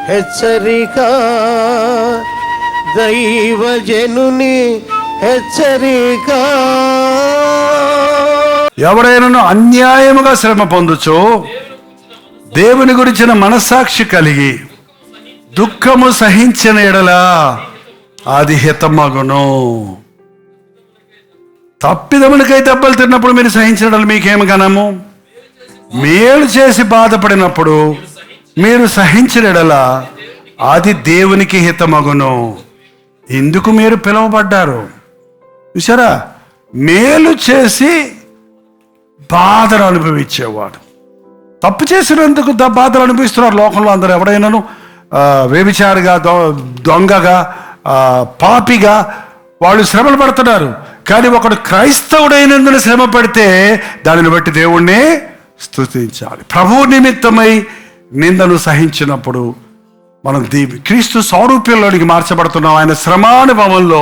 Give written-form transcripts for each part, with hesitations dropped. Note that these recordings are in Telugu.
హెచ్చరిక, దైవజనుని హెచ్చరిక. ఎవరైనా అన్యాయముగా శ్రమ పొందుచో దేవుని గురించిన మనస్సాక్షి కలిగి దుఃఖము సహించిన ఎడలా అది హితమగును. తప్పిదములకై దెబ్బలు తిన్నప్పుడు మీరు సహించడం మీకేమి ఘనము? మేలు చేసి బాధపడినప్పుడు మీరు సహించిన ఎడలా అది దేవునికి హితమగును. ఇందుకు మీరు పిలువబడ్డారు. చూసారా, మేలు చేసి బాధలు అనుభవించేవాడు. తప్పు చేసినందుకు బాధలు అనుభవిస్తున్నారు లోకంలో అందరూ. ఎవడైనాను వ్యభిచారిగా, దొంగగా, పాపిగా వాళ్ళు శ్రమలు పడుతున్నారు. కానీ ఒకడు క్రైస్తవుడైనందున శ్రమ పడితే దానిని బట్టి దేవుణ్ణి స్తుతించాలి. ప్రభువు నిమిత్తమై నిందను సహించినప్పుడు మనం క్రీస్తు సారూప్యంలోనికి మార్చబడుతున్నాం. ఆయన శ్రమానుభవంలో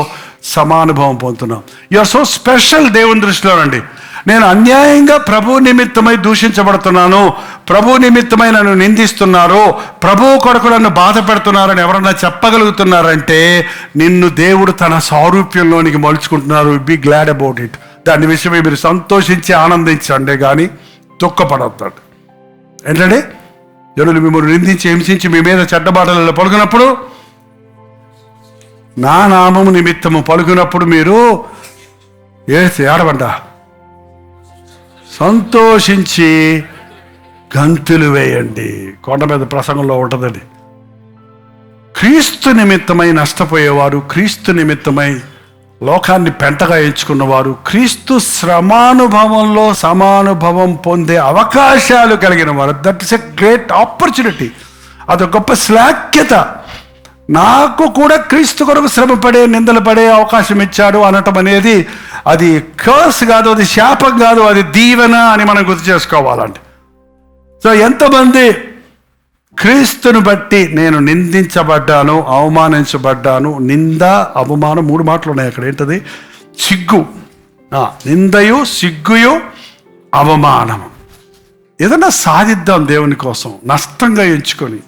సమానుభవం పొందుతున్నాం. యు ఆర్ సో స్పెషల్ దేవుని దృష్టిలో అండి. నేను అన్యాయంగా ప్రభు నిమిత్తమై దూషించబడుతున్నాను, ప్రభు నిమిత్తమై నన్ను నిందిస్తున్నారు, ప్రభువు కొరకు నన్ను బాధ పెడుతున్నారని ఎవరన్నా చెప్పగలుగుతున్నారంటే నిన్ను దేవుడు తన సారూప్యంలోనికి మలుచుకుంటున్నారు. Be glad about it. దాని విషయమై మీరు సంతోషించి ఆనందించండి, కానీ దుఃఖపడతాడు. ఏంటంటే జనులు మిమ్మల్ని నిందించి హింసించి మీ మీద చెడ్డ మాటలలో పలుకున్నప్పుడు, నా నామము నిమిత్తము పలుకున్నప్పుడు మీరు ఏడవంట సంతోషించి గంతులు వేయండి. కొండ మీద ప్రసంగంలో ఉంటుందండి. క్రీస్తు నిమిత్తమై నష్టపోయేవారు, క్రీస్తు నిమిత్తమై లోకాన్ని పెంటగా ఎంచుకున్నవారు, క్రీస్తు శ్రమానుభవంలో సమానుభవం పొందే అవకాశాలు కలిగిన వారు. That is a great opportunity. అదొక గొప్ప శ్లాఘ్యత. నాకు కూడా క్రీస్తు కొరకు శ్రమ పడే, నిందలు పడే అవకాశం ఇచ్చాడు అనటం అనేది అది కర్స్ కాదు, అది శాపం కాదు, అది దీవెన అని మనం గుర్తు చేసుకోవాలండి. సో ఎంతమంది క్రీస్తుని బట్టి నేను నిందించబడ్డాను, అవమానించబడ్డాను. నింద, అవమానం 3 మాటలు ఉన్నాయి అక్కడ. ఏంటది? సిగ్గు, నిందయు, సిగ్గుయు, అవమానము. ఏదన్నా సాధిద్దాం దేవుని కోసం నష్టంగా ఎంచుకొని,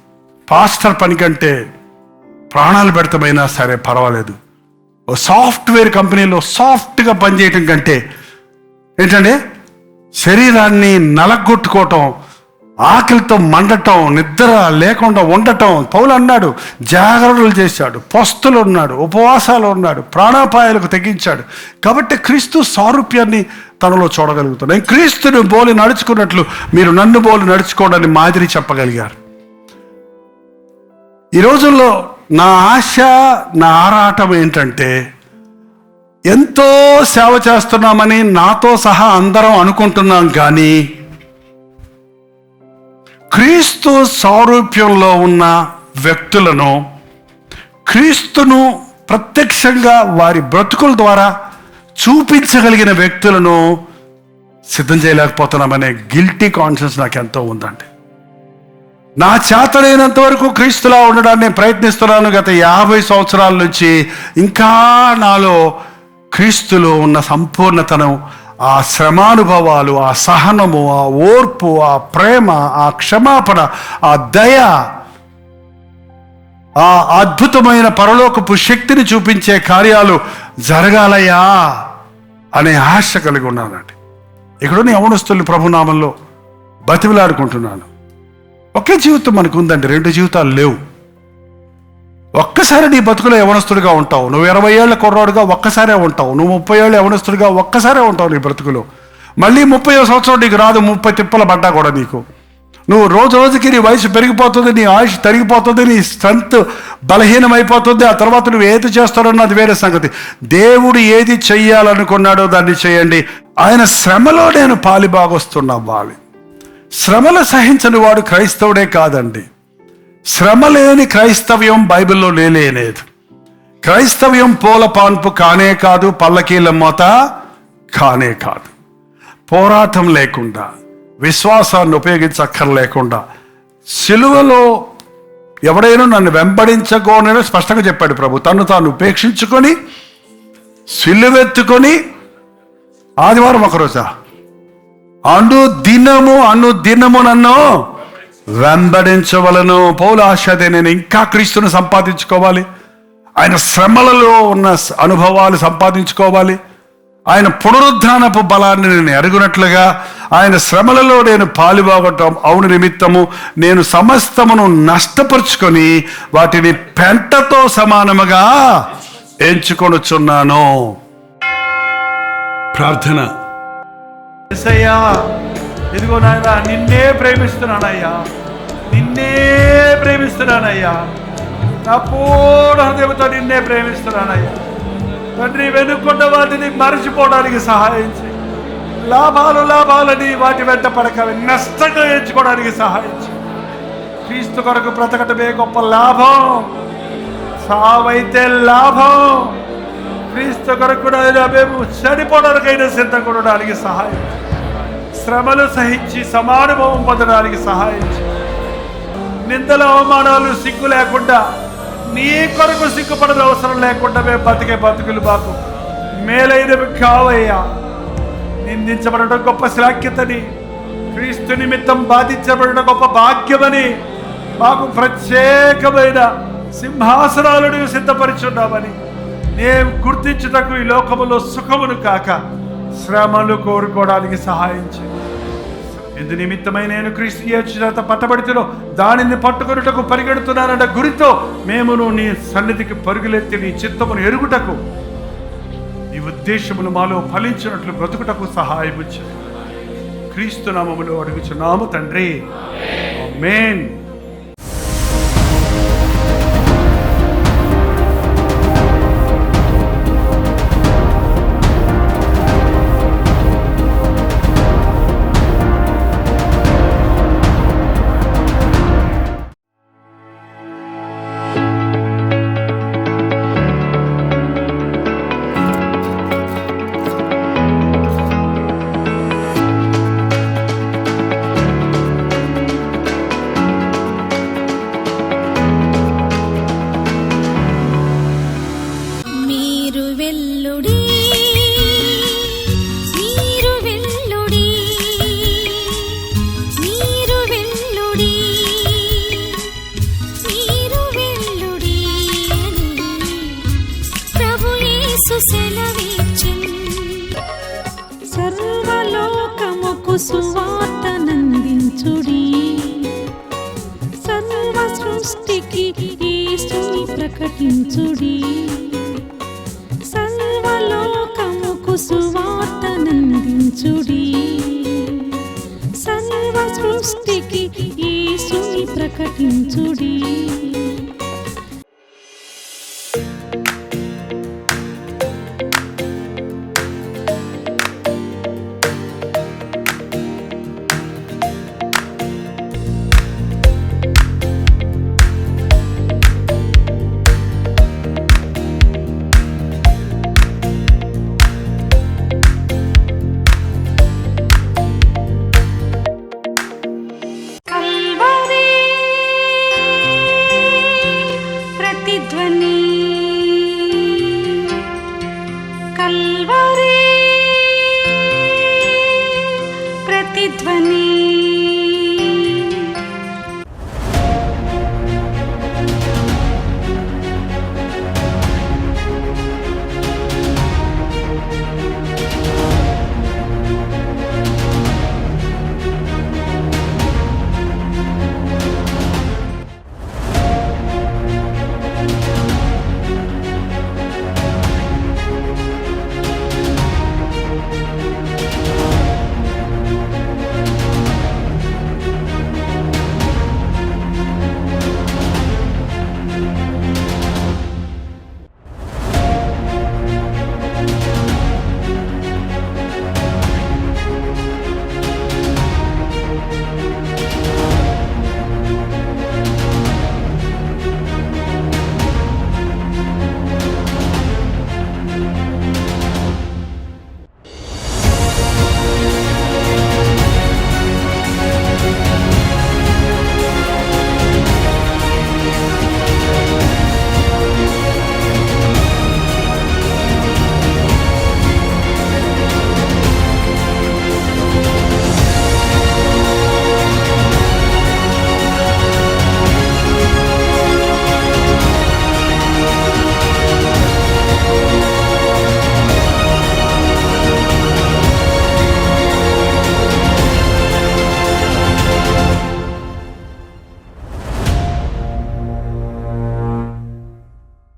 పాస్టర్ పని కంటే ప్రాణాలు పెడతామైనా సరే పర్వాలేదు, ఓ సాఫ్ట్వేర్ కంపెనీలో సాఫ్ట్గా పనిచేయటం కంటే ఏంటంటే శరీరాన్ని నలగొట్టుకోవటం, ఆకలితో మండటం, నిద్ర లేకుండా ఉండటం. పౌలు అన్నాడు, జాగ్రత్తలు చేశాడు, పస్తులు ఉన్నాడు, ఉపవాసాలు ఉన్నాడు, ప్రాణాపాయాలకు తెగించాడు. కాబట్టి క్రీస్తు సారూప్యాన్ని తనలో చూడగలుగుతాడు. నేను క్రీస్తుని బోలి నడుచుకున్నట్లు మీరు నన్ను బోలి నడుచుకోవడానికి మాదిరి చెప్పగలిగారు. ఈ రోజుల్లో నా ఆశ, నా ఆరాటం ఏంటంటే, ఎంతో సేవ చేస్తున్నామని నాతో సహా అందరం అనుకుంటున్నాం, కానీ క్రీస్తు సారూప్యంలో ఉన్న వ్యక్తులను, క్రీస్తును ప్రత్యక్షంగా వారి బ్రతుకుల ద్వారా చూపించగలిగిన వ్యక్తులను సిద్ధం చేయలేకపోతున్నామనే గిల్టీ కాన్షియస్ నాకు ఎంతో ఉందండి. నా చేతనైనంత వరకు క్రీస్తులా ఉండడానికి నేను ప్రయత్నిస్తున్నాను. గత 50 సంవత్సరాల నుంచి ఇంకా నాలో క్రీస్తులో ఉన్న సంపూర్ణతను, ఆ శ్రమానుభవాలు, ఆ సహనము, ఆ ఓర్పు, ఆ ప్రేమ, ఆ క్షమాపణ, ఆ దయ, ఆ అద్భుతమైన పరలోకపు శక్తిని చూపించే కార్యాలు జరగాలయ్యా అనే ఆశ కలిగి ఉన్నానండి. ఇక్కడున్న యవనస్తుల్ని ప్రభునామంలో బతిమిలాడుకుంటున్నాను. ఒకే జీవితం మనకు ఉందండి, 2 జీవితాలు లేవు. ఒక్కసారి నీ బతుకులో యవనస్తుడిగా ఉంటావు. నువ్వు 20 ఏళ్ల కుర్రాడుగా ఒక్కసారే ఉంటావు. నువ్వు 30 ఏళ్ళ యవనస్తుడిగా ఒక్కసారే ఉంటావు నీ బ్రతుకులో. మళ్ళీ 30వ సంవత్సరం నీకు రాదు. 30 తిప్పల పడ్డా కూడా నీకు. నువ్వు రోజు రోజుకి నీ వయసు పెరిగిపోతుంది, నీ ఆయుష్ తరిగిపోతుంది, నీ స్ట్రెంత్ బలహీనమైపోతుంది. ఆ తర్వాత నువ్వు ఏది చేస్తారన్నది వేరే సంగతి. దేవుడు ఏది చెయ్యాలనుకున్నాడో దాన్ని చేయండి. ఆయన శ్రమలో నేను పాలిభాగొస్తున్నవ్వాలి. శ్రమలు సహించని వాడు క్రైస్తవుడే కాదండి. శ్రమ లేని క్రైస్తవ్యం బైబిల్లో లేలేదు. క్రైస్తవ్యం పూల పాన్పు కానే కాదు, పల్లకీల మోత కానే కాదు. పోరాటం లేకుండా, విశ్వాసాన్ని ఉపయోగించక్కర్లేకుండా, సిలువలో ఎవడైనా నన్ను వెంబడించకూడదని స్పష్టంగా చెప్పాడు ప్రభు. తను తాను ఉపేక్షించుకొని సిలువెత్తుకొని, ఆదివారం ఒకరోజా, అనుదినము నన్ను వెంబడించవలను. పౌలు ఆశ అదే, నేను ఇంకా క్రీస్తును సంపాదించుకోవాలి, ఆయన శ్రమలలో ఉన్న అనుభవాలు సంపాదించుకోవాలి, ఆయన పునరుద్ధానపు బలాన్ని నేను ఎరుగునట్లుగా ఆయన శ్రమలలో నేను పాలుపోగొట్టం అవును నిమిత్తము నేను సమస్తమును నష్టపరుచుకొని వాటిని పెంటతో సమానముగా ఎంచుకొనుచున్నాను. ప్రార్థన. యేసయ్యా, ఇదిగో నాయనా, నిన్నే ప్రేమిస్తున్నానయ్యా, నిన్నే ప్రేమిస్తున్నానయ్యా, నా పూర్ణ హృదయంతో నిన్నే ప్రేమిస్తున్నానయ్యా. తండ్రి, వెనుకున్న వాటిని మరచిపోవడానికి సహాయం చేయి. లాభాలని వాటి వెంట పడక నష్టంగా ఎంచుకోవడానికి సహాయం చేయి. క్రీస్తు కొరకు బ్రతకటమే గొప్ప లాభం, సావైతే లాభం. క్రీస్తు కొరకు మేము చనిపోవడానికైనా సిద్ధంగా ఉండడానికి సహాయం చేయి. శ్రమలు సహించి సమానుభవం పొందడానికి సహాయం చేయి. నిందల అవమానాలు సిగ్గు లేకుండా, నీ కొరకు సిగ్గుపడని అవసరం లేకుండా మేము బతికే బతుకులు మాకు మేలైనవి కావయ్యా. నిందించబడడం గొప్ప శ్లాఘ్యతని, క్రీస్తు నిమిత్తం బాధించబడడం గొప్ప భాగ్యమని, మాకు ప్రత్యేకమైన సింహాసనాలను సిద్ధపరిచున్నామని నేను గుర్తించుటకు ఈ లోకములో సుఖమును కాక శ్రమలు కోరుకోవడానికి సహాయం చేయి. ఎందు నిమిత్తమై నేను క్రీస్తు యేసు చేత పట్టబడితినో దానిని పట్టుకొనుటకు పరిగెడుతున్నానన్న గురితో మేమును నీ సన్నిధికి పరుగులెత్తి నీ చిత్తమును ఎరుగుటకు, నీ ఉద్దేశములు మాలో ఫలించినట్లు బ్రతుకుటకు సహాయము చేయి. క్రీస్తు నామములో అడుగుచున్నాము తండ్రి, ఆమేన్. సర్వలోకముకు సువార్తనందించుడి, సర్వ సృష్టికి యేసుని ప్రకటించుడి. సర్వలోకముకు సువార్తనందించుడి, సర్వ సృష్టికి యేసుని ప్రకటించుడి. కల్వరీ ప్రతిధ్వని